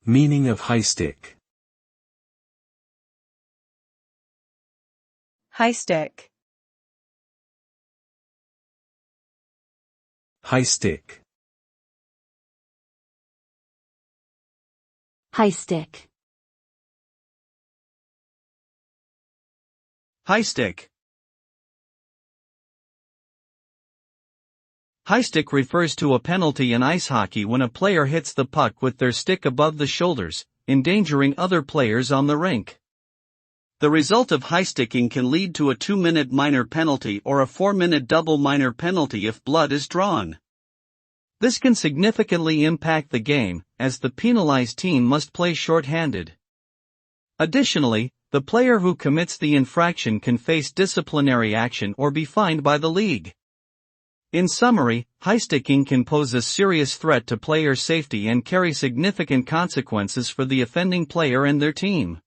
Meaning of high stick. High stick. High stick. High stick. High stick. High stick refers to a penalty in ice hockey when a player hits the puck with their stick above the shoulders, endangering other players on the rink. The result of high sticking can lead to a 2-minute minor penalty or a 4-minute double minor penalty if blood is drawn. This can significantly impact the game, as the penalized team must play short-handed. Additionally, the player who commits the infraction can face disciplinary action or be fined by the league. In summary, high sticking can pose a serious threat to player safety and carry significant consequences for the offending player and their team.